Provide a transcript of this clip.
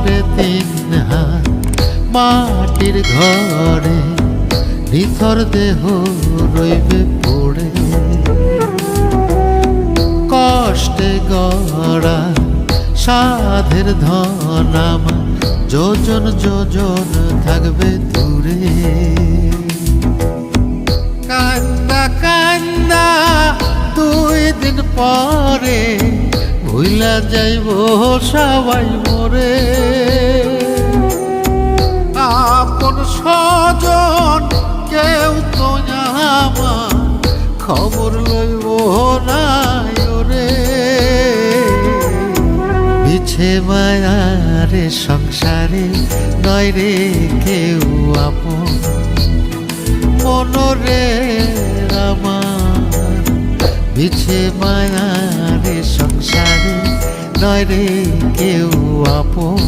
পরে 3 হাত মাটির ঘরে নিথর দেহ রইবে পড়ে। কষ্টে গড়া সাধের ধন আমার যোজন যোজন থাকবে দূরে। কান্দা কান্দা 2 দিন পরে ভুইলা যাইব সবাই মোরে। আপন স্বজন কেউ তো আমার খবর লইব না ওরে। বিছে মায়ারে সংসারে নয় রে কেউ আপন মনরে আমার। বিছে মায়ারে সংসারে নয় রে কেউ আপন।